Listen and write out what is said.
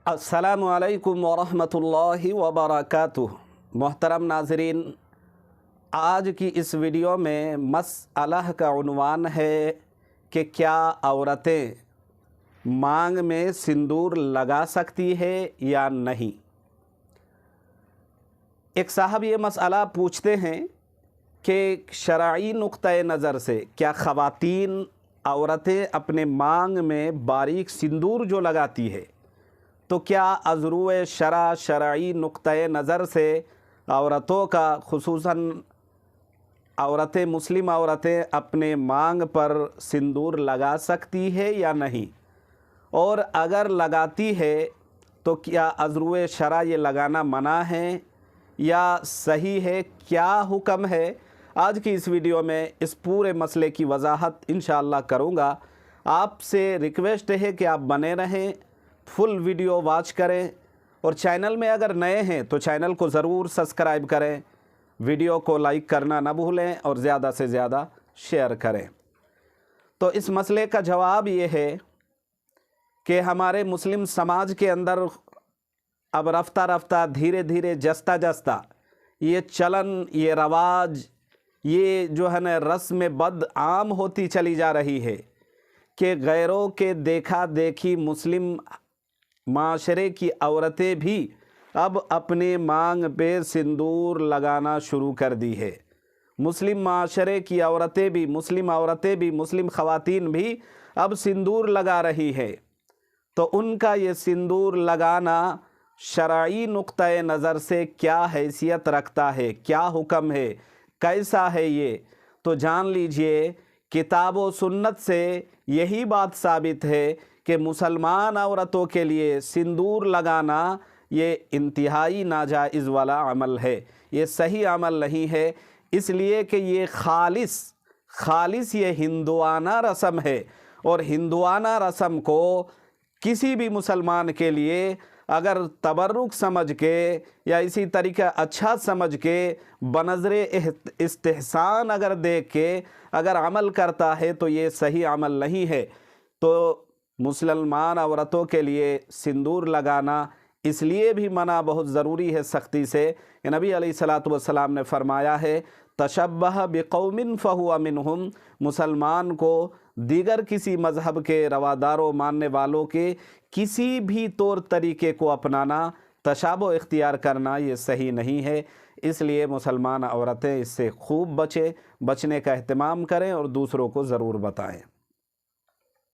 अस्सलामु अलैकुम वरहमतुल्लाहि वबरकातुह। मोहतरम नाज़रीन, आज की इस वीडियो में मसअला का उन्वान है कि क्या औरतें मांग में सिंदूर लगा सकती है या नहीं। एक साहब ये मसअला पूछते हैं कि शरई नुक्ता नज़र से क्या ख़वातीन औरतें अपने मांग में बारीक सिंदूर जो लगाती है तो क्या अज़रूए शरई नुक्ता नज़र से औरतों का खुसूसन मुस्लिम औरतें अपने मांग पर सिंदूर लगा सकती है या नहीं, और अगर लगाती है तो क्या अज़रूए शरा ये लगाना मना है या सही है, क्या हुक्म है। आज की इस वीडियो में इस पूरे मसले की वजाहत इंशाअल्लाह करूँगा। आपसे रिक्वेस्ट है कि आप बने रहें, फुल वीडियो वॉच करें, और चैनल में अगर नए हैं तो चैनल को ज़रूर सब्सक्राइब करें, वीडियो को लाइक करना ना भूलें और ज़्यादा से ज़्यादा शेयर करें। तो इस मसले का जवाब ये है कि हमारे मुस्लिम समाज के अंदर अब रफ्ता रफ्ता धीरे धीरे जस्ता जस्ता ये चलन, ये रवाज, ये जो है न रस्म बद आम होती चली जा रही है कि गैरों के देखा देखी मुस्लिम माशरे की औरतें भी अब अपने मांग पे सिंदूर लगाना शुरू कर दी है। मुस्लिम माशरे की औरतें भी, मुस्लिम ख़वातीन भी अब सिंदूर लगा रही है। तो उनका ये सिंदूर लगाना शरई नुक्ता नज़र से क्या हैसियत रखता है, क्या हुक्म है, कैसा है ये, तो जान लीजिए। किताब व सुन्नत से यही बात साबित है कि मुसलमान औरतों के लिए सिंदूर लगाना ये इंतहाई नाजाइज़ वाला अमल है, ये सही अमल नहीं है। इसलिए कि ये खालिस ये हिंदुआना रस्म है, और हिंदुआना रस्म को किसी भी मुसलमान के लिए अगर तबर्रुक समझ के या इसी तरीका अच्छा समझ के बनज़रे इस्तिहसान अगर देख के अगर अमल करता है तो ये सही अमल नहीं है। तो मुसलमान औरतों के लिए सिंदूर लगाना इसलिए भी मना बहुत ज़रूरी है सख्ती से। नबी अलैहिस्सलातु वस्सलाम ने फरमाया है, तशब्बह बिक़ौमिन फ़हुवा मिनहुम, मुसलमान को दीगर किसी मज़हब के रवादारों मानने वालों के किसी भी तौर तरीके को अपनाना, तशाबो इख्तियार करना ये सही नहीं है। इसलिए मुसलमान औरतें इससे खूब बचने का एहतमाम करें और दूसरों को ज़रूर बताएं।